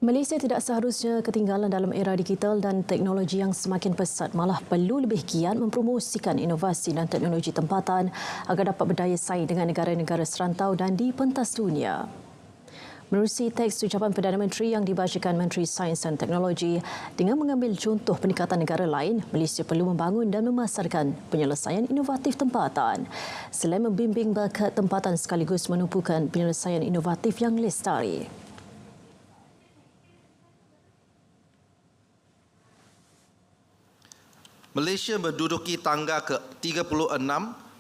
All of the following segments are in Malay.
Malaysia tidak seharusnya ketinggalan dalam era digital dan teknologi yang semakin pesat, malah perlu lebih giat mempromosikan inovasi dan teknologi tempatan agar dapat berdaya saing dengan negara-negara serantau dan di pentas dunia. Menerusi teks ucapan Perdana Menteri yang dibacakan Menteri Sains dan Teknologi, dengan mengambil contoh peningkatan negara lain, Malaysia perlu membangun dan memasarkan penyelesaian inovatif tempatan. Selain membimbing bakat tempatan sekaligus menumpukan penyelesaian inovatif yang lestari. Malaysia menduduki tangga ke-36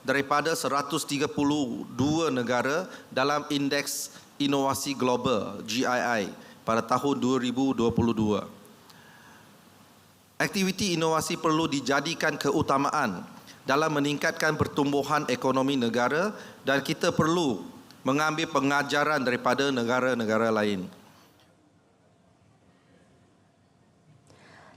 daripada 132 negara dalam Indeks Inovasi Global (GII) pada tahun 2022. Aktiviti inovasi perlu dijadikan keutamaan dalam meningkatkan pertumbuhan ekonomi negara dan kita perlu mengambil pengajaran daripada negara-negara lain.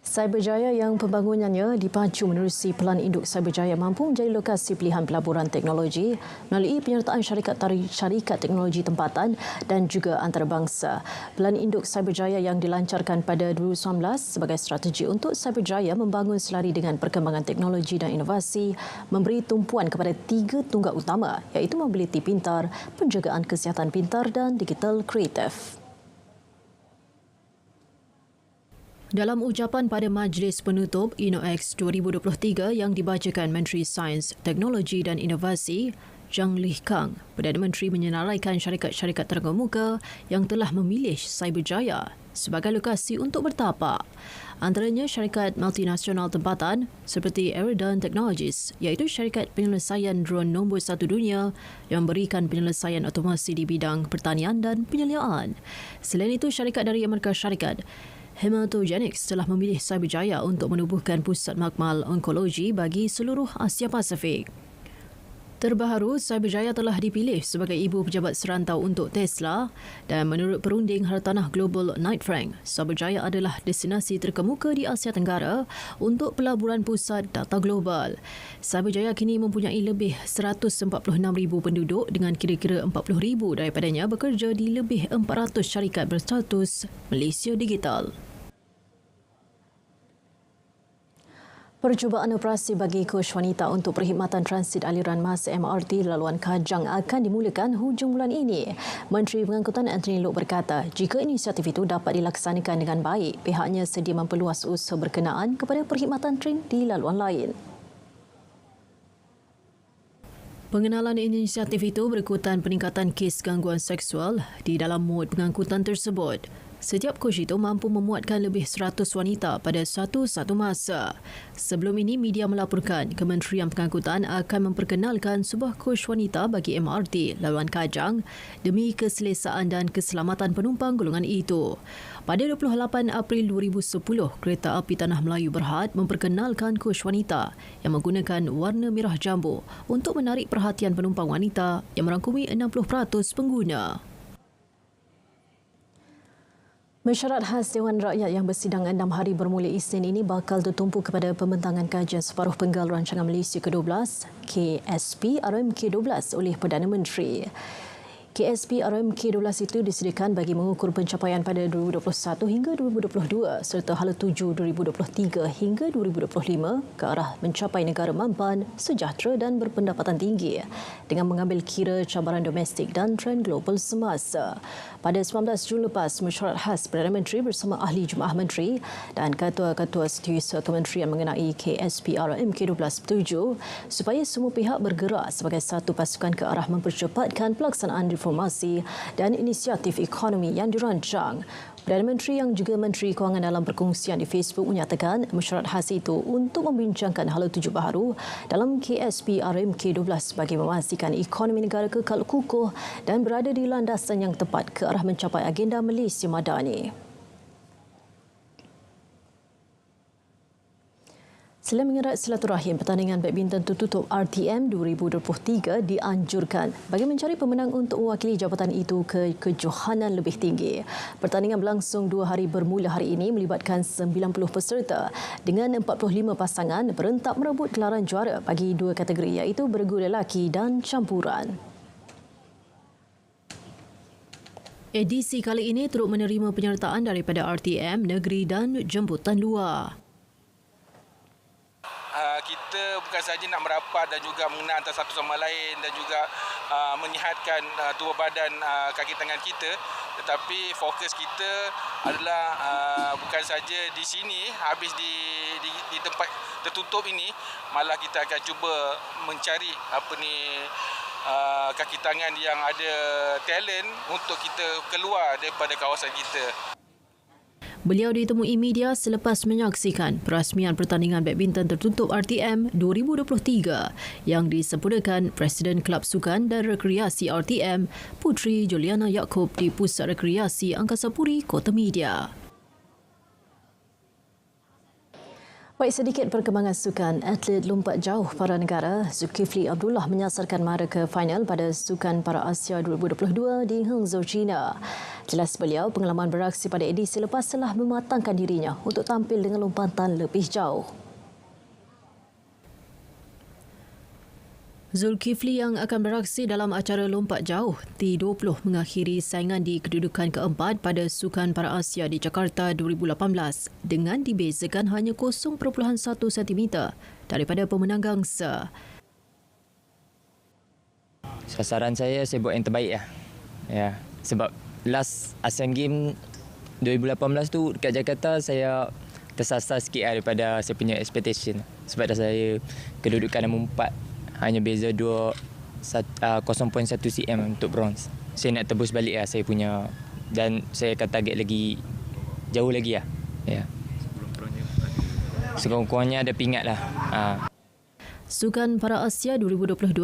Cyberjaya yang pembangunannya dipacu menerusi Pelan Induk Cyberjaya mampu menjadi lokasi pilihan pelaburan teknologi melalui penyertaan syarikat teknologi tempatan dan juga antarabangsa. Pelan Induk Cyberjaya yang dilancarkan pada 2019 sebagai strategi untuk Cyberjaya membangun selari dengan perkembangan teknologi dan inovasi, memberi tumpuan kepada 3 tunggak utama iaitu mobiliti pintar, penjagaan kesihatan pintar dan digital kreatif. Dalam ucapan pada Majlis Penutup InnoX 2023 yang dibacakan Menteri Sains, Teknologi dan Inovasi, Zhang Lihkang, Perdana Menteri menyenaraikan syarikat-syarikat terkemuka yang telah memilih Cyberjaya sebagai lokasi untuk bertapak. Antaranya syarikat multinasional tempatan seperti Aerodan Technologies, iaitu syarikat penyelesaian drone nombor 1 dunia yang memberikan penyelesaian otomasi di bidang pertanian dan penyeliaan. Selain itu, syarikat dari Amerika Syarikat, Hematogenics telah memilih Cyberjaya untuk menubuhkan pusat makmal onkologi bagi seluruh Asia Pasifik. Terbaharu, Cyberjaya telah dipilih sebagai ibu pejabat serantau untuk Tesla dan menurut perunding hartanah global Knight Frank, Cyberjaya adalah destinasi terkemuka di Asia Tenggara untuk pelaburan pusat data global. Cyberjaya kini mempunyai lebih 146,000 penduduk dengan kira-kira 40,000 daripadanya bekerja di lebih 400 syarikat berstatus Malaysia Digital. Percubaan operasi bagi kos wanita untuk perkhidmatan transit aliran mas MRT laluan Kajang akan dimulakan hujung bulan ini. Menteri Pengangkutan Anthony Loke berkata, jika inisiatif itu dapat dilaksanakan dengan baik, pihaknya sedia memperluas usaha berkenaan kepada perkhidmatan train di laluan lain. Pengenalan inisiatif itu berikutan peningkatan kes gangguan seksual di dalam mod pengangkutan tersebut. Setiap kos itu mampu memuatkan lebih 100 wanita pada satu masa. Sebelum ini, media melaporkan Kementerian Pengangkutan akan memperkenalkan sebuah kos wanita bagi MRT laluan Kajang demi keselesaan dan keselamatan penumpang golongan itu. Pada 28 April 2010, Kereta Api Tanah Melayu Berhad memperkenalkan kos wanita yang menggunakan warna merah jambu untuk menarik perhatian penumpang wanita yang merangkumi 60% pengguna. Mesyuarat khas Dewan Rakyat yang bersidang 6 hari bermula Isnin ini bakal tertumpu kepada pembentangan kajian separuh penggal Rancangan Malaysia ke-12 KSP RMK-12 oleh Perdana Menteri. KSP RMK-12 itu disediakan bagi mengukur pencapaian pada 2021 hingga 2022 serta hala tuju 2023 hingga 2025 ke arah mencapai negara mampan, sejahtera dan berpendapatan tinggi dengan mengambil kira cabaran domestik dan trend global semasa. Pada 19 Jun lepas, mesyuarat khas Perdana Menteri bersama Ahli Jemaah Menteri dan Ketua-Ketua Setiausaha Kementerian mengenai KSP RMK-12 bertuju supaya semua pihak bergerak sebagai satu pasukan ke arah mempercepatkan pelaksanaan reformasi dan inisiatif ekonomi yang dirancang. Perdana Menteri yang juga Menteri Kewangan dalam perkongsian di Facebook menyatakan mesyuarat khas itu untuk membincangkan hala tuju baharu dalam KSP RMK-12 bagi memastikan ekonomi negara kekal kukuh dan berada di landasan yang tepat ke arah mencapai agenda Malaysia Madani. Selain mengerat silaturahim, pertandingan badminton tertutup RTM 2023 dianjurkan bagi mencari pemenang untuk mewakili jabatan itu ke kejohanan lebih tinggi. Pertandingan berlangsung 2 hari bermula hari ini melibatkan 90 peserta dengan 45 pasangan berentak merebut gelaran juara bagi 2 kategori iaitu bergu lelaki dan campuran. Edisi kali ini turut menerima penyertaan daripada RTM, negeri dan jemputan luar. Kita bukan sahaja nak merapat dan juga mengenal antara satu sama lain dan juga menyihatkan tubuh badan kaki tangan kita, tetapi fokus kita adalah bukan saja di sini habis di tempat tertutup ini, malah kita akan cuba mencari kaki tangan yang ada talent untuk kita keluar daripada kawasan kita. Beliau ditemui media selepas menyaksikan perasmian pertandingan badminton tertutup RTM 2023 yang disempurnakan Presiden Kelab Sukan dan Rekreasi RTM, Puteri Juliana Yaakob di Pusat Rekreasi Angkasa Puri, Kota Media. Baik, sedikit perkembangan sukan. Atlet lompat jauh para negara Zulkifli Abdullah menyasarkan mara ke final pada Sukan Para Asia 2022 di Hangzhou, China. Jelas beliau, pengalaman beraksi pada edisi lepas telah mematangkan dirinya untuk tampil dengan lompatan lebih jauh. Zulkifli yang akan beraksi dalam acara lompat jauh T20 mengakhiri saingan di kedudukan keempat pada Sukan Para Asia di Jakarta 2018 dengan dibezakan hanya 0.1 cm daripada pemenang gangsa. Sasaran saya buat yang terbaik lah. Ya, sebab last Asian Games 2018 tu dekat Jakarta saya tersasar sikit daripada saya punya expectation. Sebab dah saya kedudukan nombor 4. Hanya beza 0.1 cm untuk bronze. Saya nak tebus balik saya punya, dan saya akan target lagi jauh lagi lah. Ya. Sekurang-kurangnya ada pingat lah. Sukan Para Asia 2022